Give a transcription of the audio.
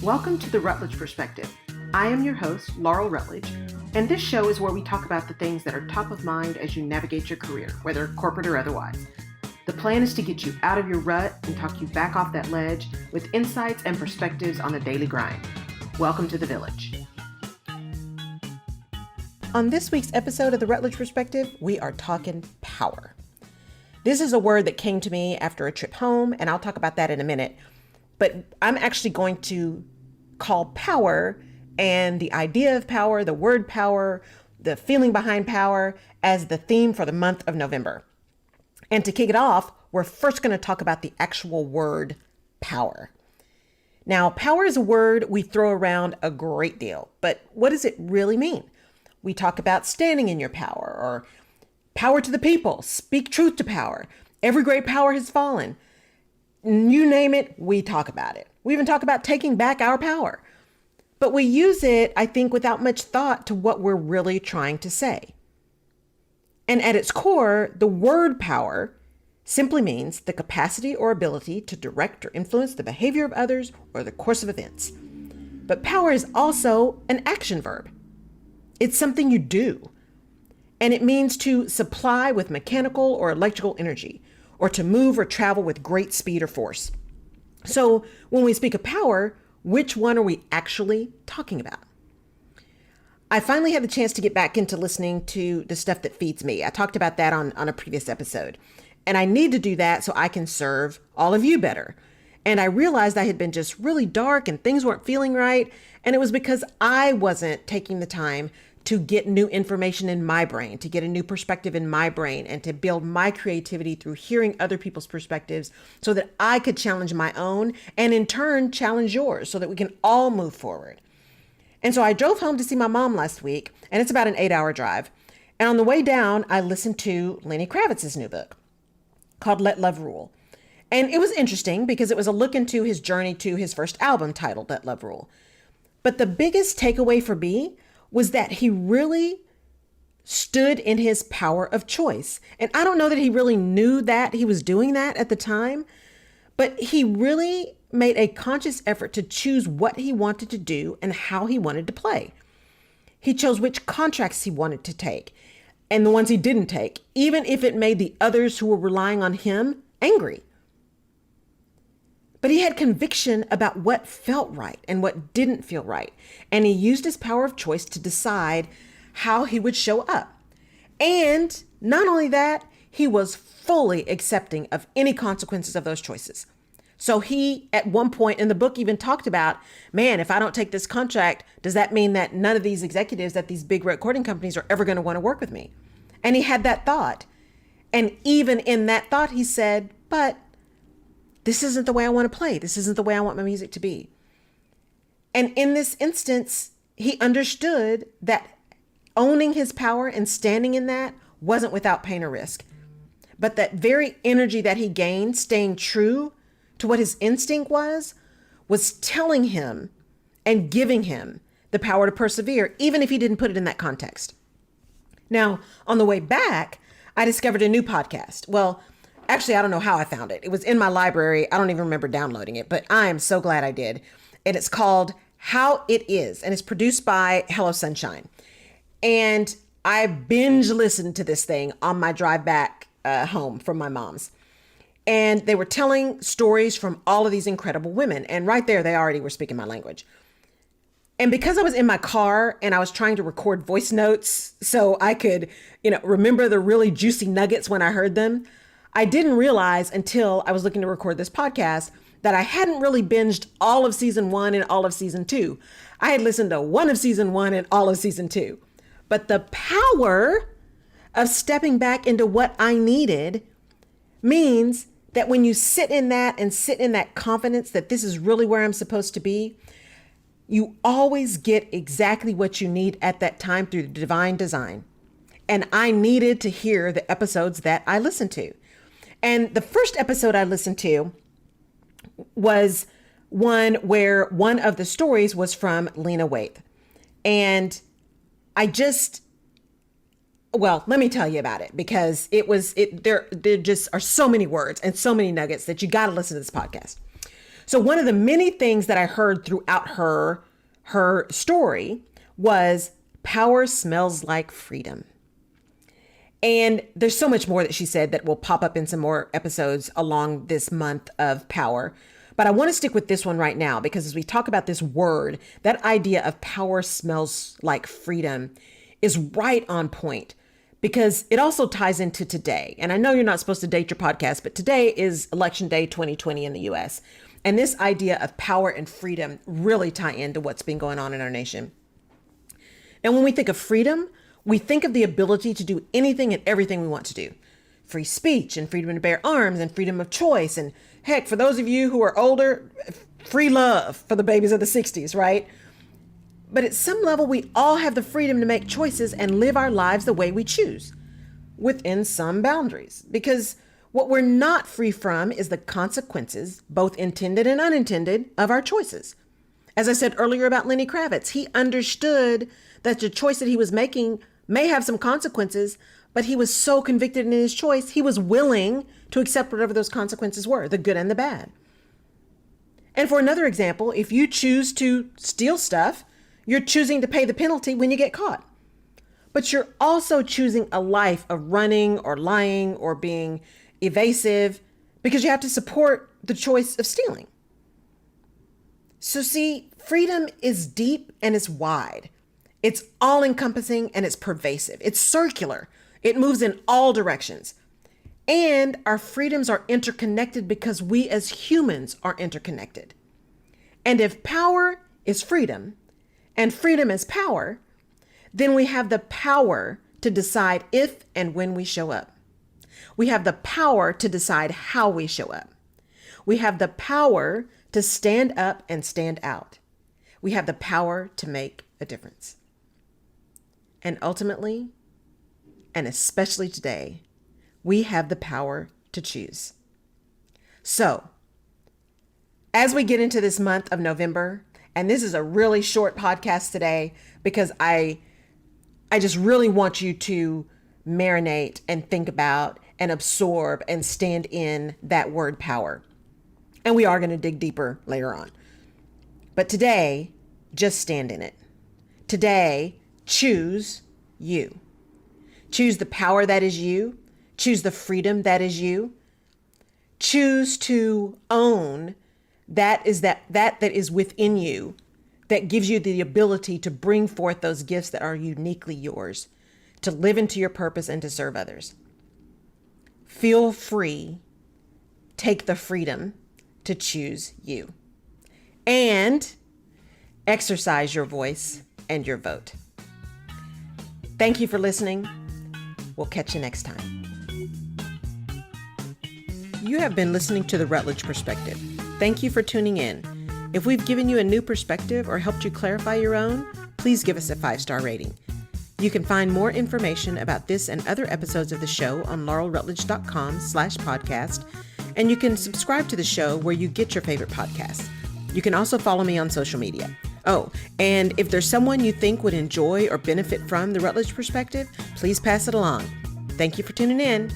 Welcome to the Rutledge Perspective. I am your host, Laurel Rutledge, and this show is where we talk about the things that are top of mind as you navigate your career, whether corporate or otherwise. The plan is to get you out of your rut and talk you back off that ledge with insights and perspectives on the daily grind. Welcome to the village. On this week's episode of the Rutledge Perspective, we are talking power. This is a word that came to me after a trip home, and I'll talk about that in a minute. But I'm actually going to call power and the idea of power, the word power, the feeling behind power as the theme for the month of November. And to kick it off, we're first going to talk about the actual word power. Now, power is a word we throw around a great deal, but what does it really mean? We talk about standing in your power or power to the people, speak truth to power. Every great power has fallen. You name it, we talk about it. We even talk about taking back our power. But we use it, I think, without much thought to what we're really trying to say. And at its core, the word power simply means the capacity or ability to direct or influence the behavior of others or the course of events. But power is also an action verb. It's something you do. And it means to supply with mechanical or electrical energy, or to move or travel with great speed or force. So when we speak of power, which one are we actually talking about? I finally had the chance to get back into listening to the stuff that feeds me. I talked about that on a previous episode. And I need to do that so I can serve all of you better. And I realized I had been just really dark and things weren't feeling right. And it was because I wasn't taking the time to get new information in my brain, to get a new perspective in my brain, and to build my creativity through hearing other people's perspectives so that I could challenge my own and in turn challenge yours so that we can all move forward. And so I drove home to see my mom last week, and it's about an 8-hour drive. And on the way down, I listened to Lenny Kravitz's new book called Let Love Rule. And it was interesting because it was a look into his journey to his first album titled Let Love Rule. But the biggest takeaway for me was that he really stood in his power of choice. And I don't know that he really knew that he was doing that at the time, but he really made a conscious effort to choose what he wanted to do and how he wanted to play. He chose which contracts he wanted to take and the ones he didn't take, even if it made the others who were relying on him angry. But he had conviction about what felt right and what didn't feel right. And he used his power of choice to decide how he would show up. And not only that, he was fully accepting of any consequences of those choices. So he, at one point in the book, even talked about, man, if I don't take this contract, does that mean that none of these executives at these big recording companies are ever going to want to work with me? And he had that thought. And even in that thought, he said, but this isn't the way I want to play. This isn't the way I want my music to be. And in this instance, he understood that owning his power and standing in that wasn't without pain or risk. But that very energy that he gained, staying true to what his instinct was telling him and giving him the power to persevere, even if he didn't put it in that context. Now, on the way back, I discovered a new podcast. Well, actually, I don't know how I found it. It was in my library. I don't even remember downloading it, but I am so glad I did. And it's called How It Is, and it's produced by Hello Sunshine. And I binge listened to this thing on my drive back home from my mom's. And they were telling stories from all of these incredible women. And right there, they already were speaking my language. And because I was in my car and I was trying to record voice notes so I could, remember the really juicy nuggets when I heard them, I didn't realize until I was looking to record this podcast that I hadn't really binged all of season 1 and all of season 2. I had listened to one of season 1 and all of season 2. But the power of stepping back into what I needed means that when you sit in that and sit in that confidence that this is really where I'm supposed to be, you always get exactly what you need at that time through divine design. And I needed to hear the episodes that I listened to. And the first episode I listened to was one where one of the stories was from Lena Waithe. And let me tell you about it because there just are so many words and so many nuggets that you got to listen to this podcast. So one of the many things that I heard throughout her story was power smells like freedom. And there's so much more that she said that will pop up in some more episodes along this month of power. But I want to stick with this one right now, because as we talk about this word, that idea of power smells like freedom is right on point, because it also ties into today. And I know you're not supposed to date your podcast, but today is Election Day 2020 in the US. And this idea of power and freedom really tie into what's been going on in our nation. And when we think of freedom, we think of the ability to do anything and everything we want to do. Free speech and freedom to bear arms and freedom of choice. And heck, for those of you who are older, free love for the babies of the 60s, right? But at some level, we all have the freedom to make choices and live our lives the way we choose, within some boundaries. Because what we're not free from is the consequences, both intended and unintended, of our choices. As I said earlier about Lenny Kravitz, he understood that the choice that he was making may have some consequences, but he was so convicted in his choice, he was willing to accept whatever those consequences were, the good and the bad. And for another example, if you choose to steal stuff, you're choosing to pay the penalty when you get caught. But you're also choosing a life of running or lying or being evasive, because you have to support the choice of stealing. So see, freedom is deep and it's wide. It's all encompassing and it's pervasive. It's circular. It moves in all directions. And our freedoms are interconnected because we as humans are interconnected. And if power is freedom and freedom is power, then we have the power to decide if and when we show up. We have the power to decide how we show up. We have the power to stand up and stand out. We have the power to make a difference. And ultimately, and especially today, we have the power to choose. So, as we get into this month of November, and this is a really short podcast today because I just really want you to marinate and think about and absorb and stand in that word power. And we are going to dig deeper later on. But today, just stand in it. Today, choose you. Choose the power that is you. Choose the freedom that is you. Choose to own that is within you, that gives you the ability to bring forth those gifts that are uniquely yours, to live into your purpose and to serve others. Feel free. Take the freedom to choose you. And exercise your voice and your vote. Thank you for listening. We'll catch you next time. You have been listening to The Rutledge Perspective. Thank you for tuning in. If we've given you a new perspective or helped you clarify your own, please give us a 5-star rating. You can find more information about this and other episodes of the show on laurelrutledge.com/podcast, and you can subscribe to the show where you get your favorite podcasts. You can also follow me on social media. Oh, and if there's someone you think would enjoy or benefit from The Rutledge Perspective, please pass it along. Thank you for tuning in.